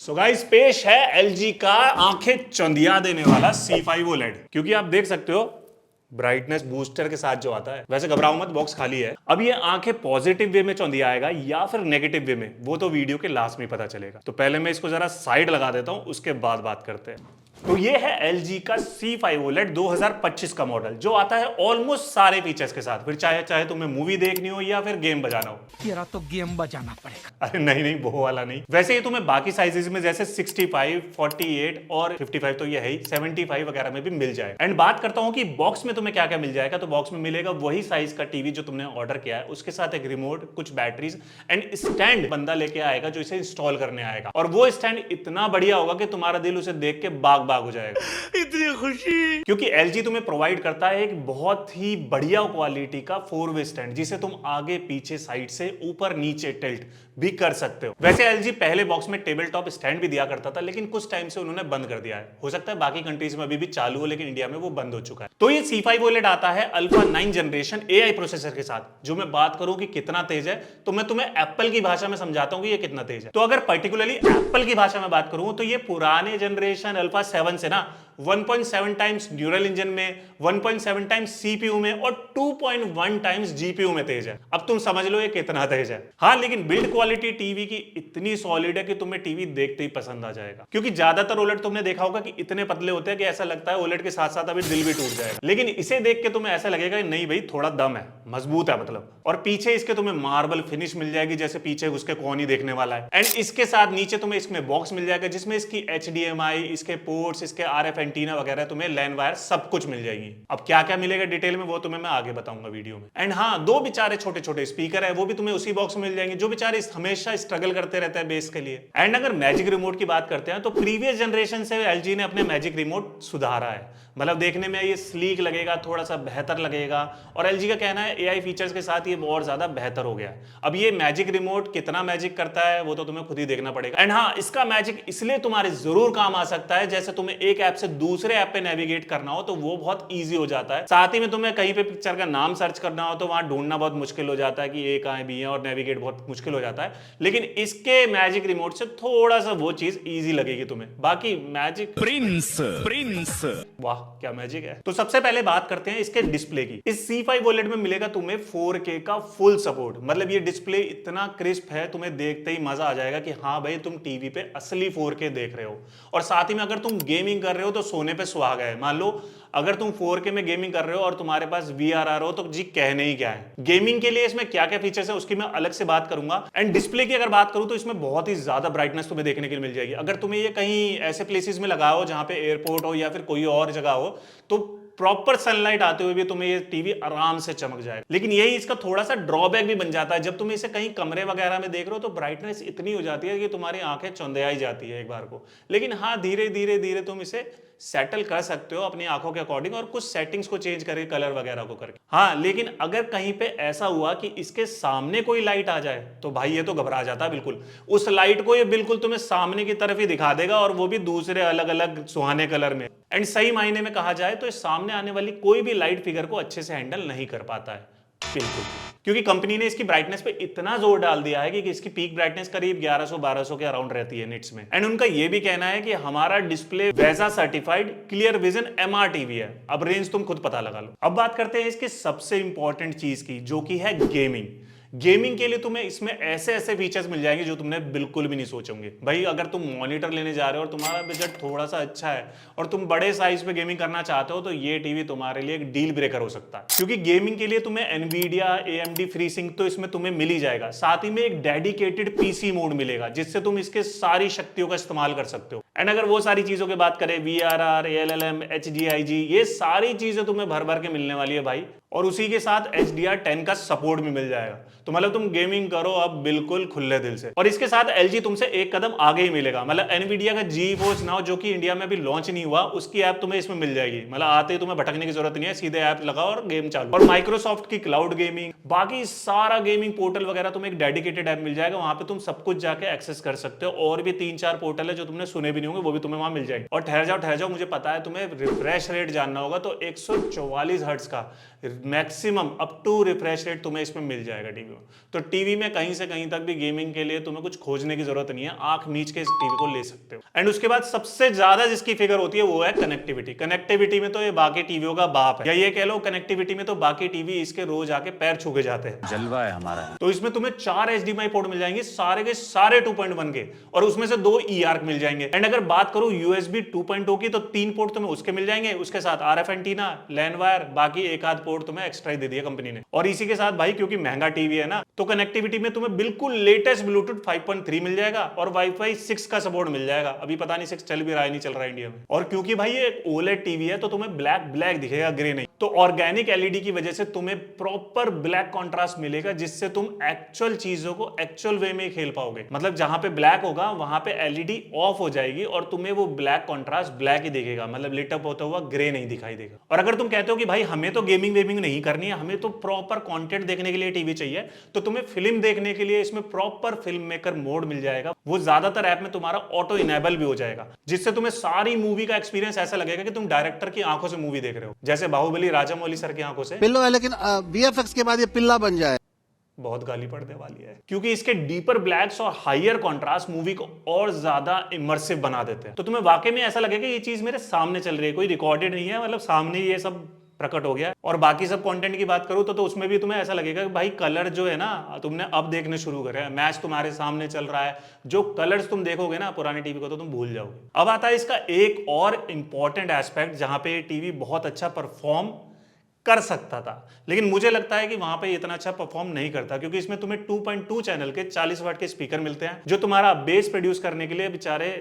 So guys पेश है LG का आंखें चौंधिया देने वाला C5 OLED। क्योंकि आप देख सकते हो ब्राइटनेस बूस्टर के साथ जो आता है। वैसे घबराओ मत, बॉक्स खाली है। अब ये आंखें पॉजिटिव वे में चौंधिया आएगा या फिर नेगेटिव वे में, वो तो वीडियो के लास्ट में पता चलेगा। तो पहले मैं इसको जरा साइड लगा देता हूं, उसके बाद बात करते हैं। तो ये है LG का C5 OLED 2025 का मॉडल, जो आता है ऑलमोस्ट सारे फीचर्स के साथ। फिर चाहे चाहे तुम्हें मूवी देखनी हो या फिर गेम बजाना हो। तेरा तो गेम बजाना पड़ेगा। अरे नहीं नहीं, वो वाला नहीं। वैसे ये तुम्हें बाकी साइजेस में जैसे 65, 48 और 55 तो ये है ही, 75 वगैरह में भी मिल जाए। एंड बात करता हूँ कि बॉक्स में तुम्हें क्या क्या मिल जाएगा। तो बॉक्स में मिलेगा वही साइज का टीवी जो तुमने ऑर्डर किया है, उसके साथ एक रिमोट, कुछ बैटरीज एंड स्टैंड बंदा लेके आएगा जो इसे इंस्टॉल करने आएगा। और वो स्टैंड इतना बढ़िया होगा कि तुम्हारा दिल उसे देख के बाग बाग हो जाएगा। इतनी खुशी, क्योंकि LG तुम्हें प्रोवाइड करता है एक बहुत ही बढ़िया क्वालिटी का 4-वे स्टैंड, जिसे तुम आगे पीछे साइड से ऊपर नीचे टिल्ट भी कर सकते हो। वैसे LG पहले बॉक्स में टेबल टॉप स्टैंड भी दिया करता था, लेकिन कुछ टाइम से उन्होंने बंद कर दिया है। हो सकता है बाकी कंट्रीज में अभी भी चालू हो, लेकिन इंडिया में वो बंद हो चुका है। तो ये C5 OLED आता है अल्फा 9 जनरेशन AI प्रोसेसर के साथ। जो मैं बात करूं कि कितना तेज है, तो मैं तुम्हें एप्पल की भाषा में समझाता हूं कि ये कितना तेज है। तो अगर पर्टिकुलरली एप्पल की भाषा में बात करूं, तो ये पुराने जनरेशन अल्फा 7 से ना 1.7 टाइम्स न्यूरल इंजन में, 1.7 टाइम्स CPU में और 2.1 टाइम्स GPU में तेज है। अब तुम समझ लो ये कितना तेज है। हाँ, लेकिन बिल्ड क्वालिटी टीवी की इतनी सॉलिड है कि तुम्हें टीवी देखते ही पसंद आ जाएगा। क्योंकि ज्यादातर OLED तुमने देखा होगा कि इतने पतले होते हैं कि ऐसा लगता है OLED के साथ साथ अभी दिल भी टूट जाएगा। लेकिन इसे देख के तुम्हें ऐसा लगेगा कि नहीं भाई, थोड़ा दम है, मजबूत है मतलब। और पीछे इसके तुम्हें मार्बल फिनिश मिल जाएगी, जैसे पीछे उसके कौन ही देखने वाला है। एंड इसके साथ नीचे तुम्हें इसमें बॉक्स मिल जाएगा, जिसमें इसकी HDMI, इसके पोर्ट्स, इसके RF एंटीना वगैरह, तुम्हें लैन वायर सब कुछ मिल जाएगी। अब क्या क्या मिलेगा डिटेल में वो तुम्हें मैं आगे बताऊंगा वीडियो में। एंड हाँ, दो बेचारे छोटे छोटे स्पीकर है, वो भी तुम्हें उसी बॉक्स में मिल जाएंगे, जो बेचारे हमेशा स्ट्रगल करते रहते हैं बेस के लिए। एंड अगर मैजिक रिमोट की बात करते हैं, तो प्रीवियस जनरेशन से LG ने अपने मैजिक रिमोट सुधारा है। मतलब देखने में ये स्लीक लगेगा, थोड़ा सा बेहतर लगेगा। और LG का कहना है AI फीचर्स के साथ ये बहुत ज्यादा बेहतर हो गया है। अब ये मैजिक रिमोट कितना मैजिक करता है वो तो तुम्हें खुद ही देखना पड़ेगा। एंड हाँ, इसका मैजिक इसलिए तुम्हारे जरूर काम आ सकता है, जैसे तुम्हें एक ऐप से दूसरे ऐप पे नेविगेट करना हो तो वो बहुत ईजी हो जाता है। साथ ही में तुम्हें कहीं पे पिक्चर का नाम सर्च करना हो तो वहां ढूंढना बहुत मुश्किल हो जाता है कि ए कहां है, बी है, और नेविगेट बहुत मुश्किल हो जाता है। लेकिन इसके मैजिक रिमोट से थोड़ा सा वो चीज ईजी लगेगी तुम्हें। बाकी मैजिक प्रिंस प्रिंस, वाह क्या मैजिक है। तो सबसे पहले बात करते हैं इसके डिस्प्ले की। इस C5 OLED में मिलेगा तुम्हें 4K का फुल सपोर्ट। मतलब ये डिस्प्ले इतना क्रिस्प है, तुम्हें देखते ही मजा आ जाएगा कि हाँ भाई, तुम टीवी पे असली 4K देख रहे हो। और साथ ही में अगर तुम गेमिंग कर रहे हो तो सोने पे सुहागा है। मान लो अगर तुम 4K में गेमिंग कर रहे हो और तुम्हारे पास VRR हो, तो जी कहने ही क्या है। गेमिंग के लिए इसमें क्या क्या फीचर्स है उसकी मैं अलग से बात करूंगा। एंड डिस्प्ले की अगर बात करूं तो इसमें बहुत ही ज्यादा ब्राइटनेस तुम्हें देखने के लिए मिल जाएगी। अगर तुम्हें ये कहीं ऐसे प्लेसेस में लगा हो जहां पे एयरपोर्ट हो या फिर कोई और जगह हो, तो प्रॉपर सनलाइट आते हुए भी तुम्हें ये टीवी आराम से चमक जाएगा। लेकिन यही इसका थोड़ा सा ड्रॉबैक भी बन जाता है। जब तुम इसे कहीं कमरे वगैरह में देख रहे हो तो ब्राइटनेस इतनी हो जाती है कि तुम्हारी आंखें चौंधियाई जाती है एक बार को। लेकिन हाँ, धीरे धीरे धीरे तुम इसे सेटल कर सकते हो अपनी आंखों के अकॉर्डिंग, और कुछ सेटिंग्स को चेंज करके, कलर वगैरह को करके। हाँ, लेकिन अगर कहीं पे ऐसा हुआ कि इसके सामने कोई लाइट आ जाए तो भाई ये तो घबरा जाता है बिल्कुल। उस लाइट को ये बिल्कुल तुम्हें सामने की तरफ ही दिखा देगा, और वो भी दूसरे अलग अलग सुहाने कलर में। एंड सही मायने में कहा जाए तो इस सामने आने वाली कोई भी लाइट फिगर को अच्छे से हैंडल नहीं कर पाता है बिल्कुल। क्योंकि कंपनी ने इसकी ब्राइटनेस पे इतना जोर डाल दिया है कि इसकी पीक ब्राइटनेस करीब 1100-1200 के अराउंड रहती है निट्स में। एंड उनका ये भी कहना है कि हमारा डिस्प्ले वैसा certified clear vision MR TV है। अब रेंज तुम खुद पता लगा लो। अब बात करते हैं इसकी सबसे इंपॉर्टेंट चीज की, जो कि है गेमिंग। गेमिंग के लिए तुम्हें इसमें ऐसे ऐसे फीचर्स मिल जाएंगे जो तुमने बिल्कुल भी नहीं सोचोगे। भाई अगर तुम मॉनिटर लेने जा रहे हो और तुम्हारा बजट थोड़ा सा अच्छा है और तुम बड़े साइज पे गेमिंग करना चाहते हो, तो ये टीवी तुम्हारे लिए एक डील ब्रेकर हो सकता है। क्योंकि गेमिंग के लिए तुम्हें NVIDIA AMD FreeSync तो इसमें तुम्हें मिल ही जाएगा। साथ ही में एक डेडिकेटेड PC मोड मिलेगा, जिससे तुम इसके सारी शक्तियों का इस्तेमाल कर सकते हो। एंड अगर वो सारी चीजों की बात करें, VRR, ALLM, HDIG, ये सारी चीजें तुम्हें भर भर के मिलने वाली है भाई। और उसी के साथ HDR10 का सपोर्ट भी मिल जाएगा। तो मतलब तुम गेमिंग करो अब बिल्कुल खुले दिल से। और इसके साथ LG तुमसे एक कदम आगे ही मिलेगा। मतलब NVIDIA का GeForce Now, जो कि इंडिया में अभी लॉन्च नहीं हुआ, उसकी ऐप तुम्हें इसमें मिल जाएगी। मतलब आते ही तुम्हें भटकने की जरूरत नहीं है, सीधे ऐप लगाओ और गेम चालू। और माइक्रोसॉफ्ट की क्लाउड गेमिंग, बाकी सारा गेमिंग पोर्टल वगैरह तुम्हें एक डेडिकेटेड ऐप मिल जाएगा। वहां पे तुम सब कुछ जाके एक्सेस कर सकते हो। और भी 3-4 पोर्टल है जो तुमने सुने भी नहीं होंगे वो भी तुम्हें वहां मिल जाएंगे। और ठहर जाओ मुझे पता है तुम्हें रिफ्रेश रेट जानना होगा, तो 144 हर्ट्ज का maximum up to refresh rate तुम्हें इसमें मिल जाएगा टीवी में। तो टीवी में कहीं से कहीं तक भी गेमिंग के लिए तुम्हें कुछ खोजने की जरूरत नहीं है, आंख मीच के इस टीवी को ले सकते हो। एंड उसके बाद सबसे ज्यादा जिसकी फिगर होती है वो है कनेक्टिविटी। कनेक्टिविटी में तो ये बाकी टीवियों का बाप है, या ये कह लो कनेक्टिविटी में तो बाकी टीवी इसके रोज आके पैर छू के जाते हैं। जलवा है हमारा। तो इसमें तुम्हें 4 HDMI पोर्ट मिल जाएंगे, सारे के सारे 2.1 के, और उसमें से 2 EARC मिल जाएंगे। एंड अगर बात करूं USB 2.0 की, तो 3 पोर्ट तुम्हें उसके मिल जाएंगे, उसके साथ RF एंटीना, लैन वायर, बाकी एक आध पोर्ट तुम्हें एक्स्ट्रा दे दिया कंपनी ने। और इसी के साथ भाई क्योंकि महंगा टीवी है ना, तो कनेक्टिविटी में तुम्हें बिल्कुल लेटेस्ट ब्लूटूथ 5.3 मिल जाएगा और वाईफाई 6 का सपोर्ट मिल जाएगा। अभी पता नहीं 6 चल भी रहा है नहीं चल रहा है इंडिया में। और क्योंकि भाई ये OLED टीवी है तो तुम्हें ब्लैक दिखेगा, ग्रे नहीं। तो ऑर्गेनिक LED की वजह से तुम्हें प्रॉपर ब्लैक कॉन्ट्रास्ट मिलेगा, जिससे तुम एक्चुअल चीजों को एक्चुअल वे में खेल पाओगे। मतलब जहां पे ब्लैक होगा वहां पे LED ऑफ हो जाएगी और तुम्हें वो ब्लैक कॉन्ट्रास्ट ब्लैक ही दिखेगा, मतलब लिट अप होता हुआ ग्रे नहीं दिखाई देगा। और अगर तुम कहते हो कि भाई हमें तो गेमिंग वेमिंग नहीं करनी है, हमें तो प्रॉपर कंटेंट देखने के लिए टीवी चाहिए, तो तुम्हें फिल्म देखने के लिए इसमें प्रॉपर फिल्म मेकर मोड मिल जाएगा। वो ज्यादातर ऐप में तुम्हारा ऑटो इनेबल भी हो जाएगा, जिससे तुम्हें सारी मूवी का एक्सपीरियंस ऐसा लगेगा कि तुम डायरेक्टर की आंखों से मूवी देख रहे हो, जैसे बाहुबली राजामौली सर की आंखों से। पिल्लो है, लेकिन VFX के बाद ये पिल्ला बन जाए। बहुत गाली पड़ने वाली है, क्योंकि इसके डीपर ब्लैक्स और हायर कंट्रास्ट मूवी को और ज्यादा इमर्सिव बना देते हैं। तो तुम्हें वाकई में ऐसा लगेगा ये चीज मेरे सामने चल रही है, कोई रिकॉर्डेड नहीं है, मतलब सामने ये सब प्रकट हो गया। और बाकी सब कंटेंट की बात करूं तो उसमें भी तुम्हें ऐसा लगेगा कि भाई कलर जो है ना तुमने अब देखने शुरू करे, मैच तुम्हारे सामने चल रहा है, जो कलर्स तुम देखोगे ना पुराने टीवी को तो तुम भूल जाओगे। अब आता है इसका एक और इंपॉर्टेंट एस्पेक्ट जहां पे टीवी बहुत अच्छा परफॉर्म कर सकता था, लेकिन मुझे लगता है कि वहां पे इतना अच्छा परफॉर्म नहीं करता, क्योंकि इसमें तुम्हें 2.2 चैनल के 40 वाट के स्पीकर मिलते हैं, जो तुम्हारा बेस प्रोड्यूस करने के लिए बेचारे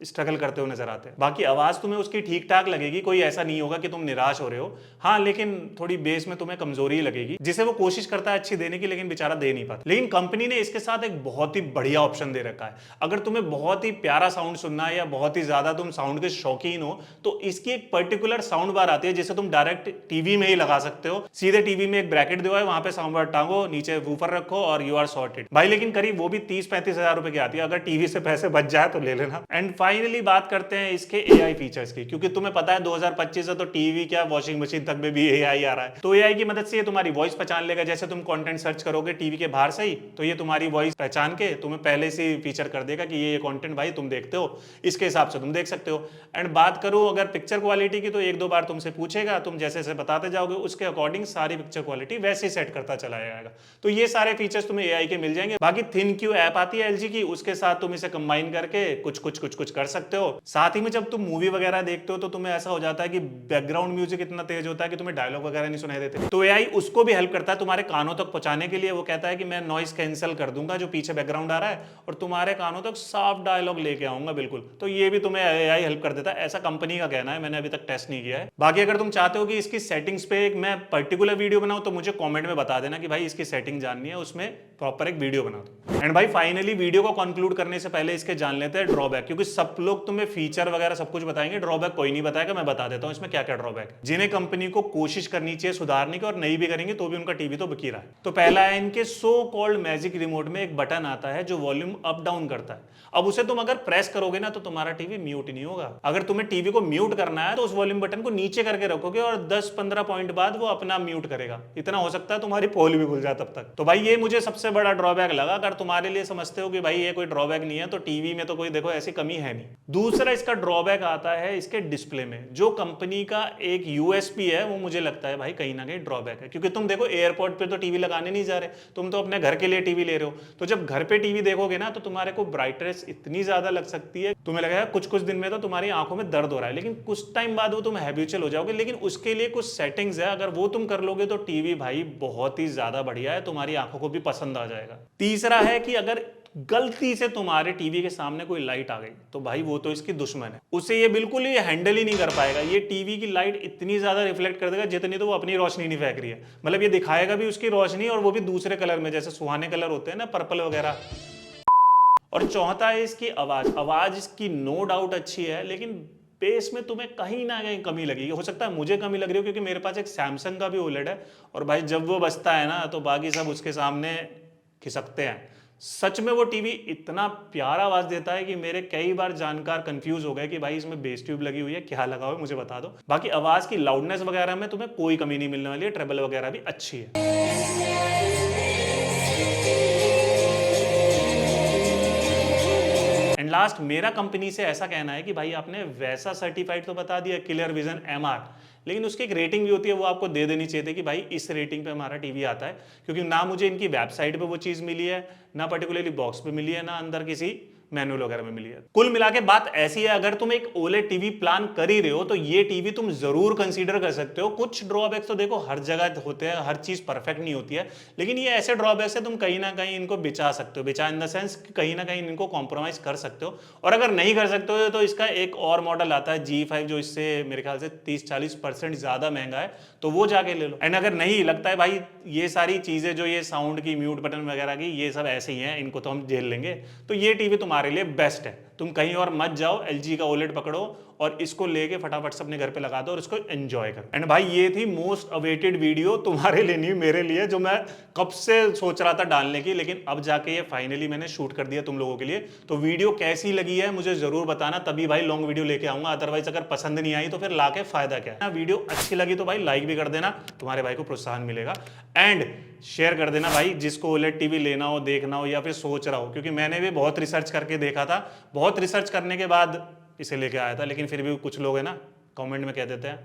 स्ट्रगल करते हुए नजर आते हैं। बाकी आवाज तुम्हें उसकी ठीक ठाक लगेगी, कोई ऐसा नहीं होगा कि तुम निराश हो रहे हो, हाँ, लेकिन थोड़ी बेस में तुम्हें कमजोरी लगेगी, जिसे वो कोशिश करता है अच्छी देने की, लेकिन बेचारा दे नहीं पाता। लेकिन कंपनी ने इसके साथ एक बहुत ही बढ़िया ऑप्शन दे रखा है। अगर तुम्हें बहुत ही प्यारा साउंड सुनना है या बहुत ही ज्यादा तुम साउंड के शौकीन हो, तो इसकी एक पर्टिकुलर साउंड बार आती है, जिसे तुम डायरेक्ट टीवी में ही लगा सकते हो। सीधे टीवी में एक ब्रैकेट दिया है, वहां पे साउंड बार टांगो, नीचे वूफर रखो और यू आर सॉर्टेड भाई। लेकिन करीब वो भी 30-35 हजार रुपए की आती है, अगर टीवी से पैसे बच जाए तो ले लेना। एंड फाइनली बात करते हैं इसके AI फीचर्स की, क्योंकि तुम्हें पता है 2025 से तो टीवी क्या वॉशिंग मशीन तक में भी AI आ रहा है। तो AI की मदद से ये तुम्हारी वॉइस पहचान लेगा। जैसे तुम कंटेंट सर्च करोगे टीवी के बाहर से ही, तो ये तुम्हारी वॉइस पहचान के तुम्हें पहले से फीचर कर देगा कि ये कंटेंट भाई तुम देखते हो, इसके हिसाब से तुम देख सकते हो। एंड बात करूं अगर पिक्चर क्वालिटी की, तो 1-2 बार तुमसे पूछेगा, तुम जैसे जैसे बताते जाओगे उसके अकॉर्डिंग सारी पिक्चर क्वालिटी वैसे ही सेट करता चला जाएगा। तो ये सारे फीचर्स तुम्हें AI के मिल जाएंगे। बाकी ThinQ ऐप आती है LG की, उसके साथ तुम इसे कंबाइन करके कुछ कर सकते हो। साथ ही में जब तुम मूवी वगैरह देखते हो तो तुम्हें ऐसा हो जाता है कि बैकग्राउंड म्यूजिक इतना तेज होता है कि तुम्हें डायलॉग वगैरह नहीं सुनाई देते, तो AI उसको भी हेल्प करता है तुम्हारे कानों तक पहुंचाने के लिए। वो कहता है कि मैं नॉइस कैंसिल कर दूंगा जो पीछे बैकग्राउंड आ रहा है और तुम्हारे कानों तक साफ डायलॉग लेके आऊंगा बिल्कुल। तो ये भी तुम्हें AI हेल्प कर देता है, ऐसा कंपनी का कहना है, मैंने अभी तक टेस्ट नहीं किया है। बाकी अगर तुम चाहते हो कि इसकी सेटिंग्स पे एक मैं पर्टिकुलर वीडियो बनाऊं, तो मुझे कमेंट में बता देना कि भाई इसकी सेटिंग जाननी है, उसमें प्रॉपर एक वीडियो बना दो। एंड भाई फाइनली वीडियो को कंक्लूड करने से पहले इसके जान लेते हैं ड्रॉबैक, क्योंकि सब लोग तुम्हें फीचर वगैरह सब कुछ बताएंगे, ड्रॉबैक कोई नहीं बताएगा। मैं बता देता हूं इसमें क्या क्या ड्रॉबैक है, जिन्हें कंपनी को कोशिश करनी चाहिए सुधारने की, और नहीं भी करेंगे तो भी उनका टीवी तो बिक ही रहा है। तो पहला है इनके सो कॉल्ड मैजिक रिमोट में एक बटन आता है जो वॉल्यूम अप डाउन करता है। अब उसे तुम अगर प्रेस करोगे ना तो तुम्हारा टीवी म्यूट नहीं होगा। अगर तुम्हें टीवी को म्यूट करना है तो उस वॉल्यूम बटन को नीचे करके रखोगे और 10-15 पॉइंट बाद वो अपना म्यूट करेगा। इतना हो सकता है तुम्हारी पोल भी खुल जाए तब तक। तो भाई ये मुझे सबसे बड़ा ड्रॉबैक लगा। अगर तुम्हारे लिए समझते हो कि भाई ये कोई ड्रॉबैक नहीं है, तो टीवी में तो कोई देखो ऐसी कमी है नहीं। दूसरा इसका ड्रॉबैक आता है इसके डिस्प्ले में, जो कंपनी का एक USP है, वो मुझे लगता है भाई कहीं ना कहीं ड्रॉबैक है। क्योंकि तुम देखो एयरपोर्ट पे तो टीवी लगाने नहीं जा रहे, तुम तो अपने घर के लिए टीवी ले रहे हो। तो जब घर पे टीवी देखोगे ना तो तुम्हारे को ब्राइटनेस इतनी ज्यादा लग सकती है, तुम्हें लगेगा कुछ दिन में तो तुम्हारी आंखों में दर्द हो रहा है, लेकिन कुछ टाइम बाद वो तुम हैबिचुअल हो जाओगे। लेकिन उसके लिए कुछ सेटिंग्स है, अगर वो तुम कर लोगे तो टीवी भाई बहुत ही ज्यादा बढ़िया है, तुम्हारी आंखों को भी पसंद आ जाएगा। तीसरा है कि अगर गलती से तुम्हारे टीवी के सामने कोई लाइट आ गई तो भाई वो तो इसकी दुश्मन है, उसे ये बिल्कुल ही हैंडल ही नहीं कर पाएगा। ये टीवी की लाइट इतनी ज्यादा रिफ्लेक्ट कर देगा जितनी तो वो अपनी रोशनी नहीं फेंक रही है। मतलब ये दिखाएगा भी उसकी रोशनी, और वो भी दूसरे कलर में, जैसे सुहाने कलर होते हैं ना, पर्पल वगैरह। और चौथा है इसकी आवाज इसकी नो डाउट अच्छी है, लेकिन बेस में तुम्हें कहीं ना कहीं कमी लगेगी। हो सकता है मुझे कमी लग रही हो, क्योंकि मेरे पास एक सैमसंग का भी OLED है, और भाई जब वो बजता है ना तो बाकी सब उसके सामने खिसकते हैं। सच में वो टीवी इतना प्यारा आवाज देता है कि मेरे कई बार जानकार कंफ्यूज हो गए कि भाई इसमें बेस ट्यूब लगी हुई है, क्या लगा हुआ है, मुझे बता दो। बाकी आवाज की लाउडनेस वगैरह में तुम्हें कोई कमी नहीं मिलने वाली है, ट्रेबल वगैरह भी अच्छी है। एंड लास्ट, मेरा कंपनी से ऐसा कहना है कि भाई आपने वैसा सर्टिफाइड तो बता दिया क्लियर विजन MR, लेकिन उसकी एक रेटिंग भी होती है, वो आपको दे देनी चाहिए थी कि भाई इस रेटिंग पे हमारा टीवी आता है, क्योंकि ना मुझे इनकी वेबसाइट पे वो चीज़ मिली है, ना पर्टिकुलरली बॉक्स पे मिली है, ना अंदर किसी मैनुअल वगैरह में मिली है। कुल मिला के बात ऐसी है, अगर तुम एक OLED टीवी प्लान कर ही रहे हो तो ये टीवी तुम जरूर कंसीडर कर सकते हो। कुछ ड्रॉबैक्स तो देखो हर जगह होते हैं, हर चीज परफेक्ट नहीं होती है, लेकिन ये ऐसे ड्रॉबैक्स है तुम कहीं ना कहीं इनको बिचा सकते हो, बिचा इन द सेंस कहीं ना कहीं इनको कॉम्प्रोमाइज कर सकते हो। और अगर नहीं कर सकते हो तो इसका एक और मॉडल आता है G5 जो इससे मेरे ख्याल से 30-40% ज्यादा महंगा है, तो वो जाके ले लो। एंड अगर नहीं लगता है भाई ये सारी चीजें जो ये साउंड की, म्यूट बटन वगैरह की, ये सब ऐसे ही हैं, इनको तो हम झेल लेंगे, तो ये टीवी तुम्हारे लिए बेस्ट है। तुम कहीं और मत जाओ, LG का OLED पकड़ो और इसको लेके फटाफट से अपने घर पे लगा दो और इसको एंजॉय करो। एंड भाई ये थी मोस्ट अवेटेड वीडियो, तुम्हारे लिए नहीं मेरे लिए, जो मैं कब से सोच रहा था डालने की, लेकिन अब जाके ये फाइनली मैंने शूट कर दिया तुम लोगों के लिए। तो वीडियो कैसी लगी है मुझे जरूर बताना, तभी भाई लॉन्ग वीडियो लेके आऊंगा, अदरवाइज अगर पसंद नहीं आई तो फिर लाके फायदा क्या है। वीडियो अच्छी लगी तो भाई लाइक भी कर देना, तुम्हारे भाई को प्रोत्साहन मिलेगा। एंड शेयर कर देना भाई जिसको OLED टीवी लेना हो, देखना हो या फिर सोच रहा हो, क्योंकि मैंने भी बहुत रिसर्च करके देखा था, बहुत रिसर्च करने के बाद इसे लेके आया था, लेकिन फिर भी कुछ लोग है ना कमेंट में कह देते हैं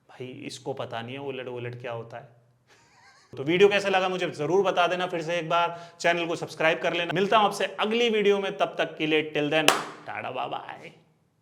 भाई इसको पता नहीं है OLED क्या होता है। तो वीडियो कैसा लगा मुझे जरूर बता देना, फिर से एक बार चैनल को सब्सक्राइब कर लेना। मिलता हूं आपसे अगली वीडियो में, तब तक के लिए till then tata bye bye.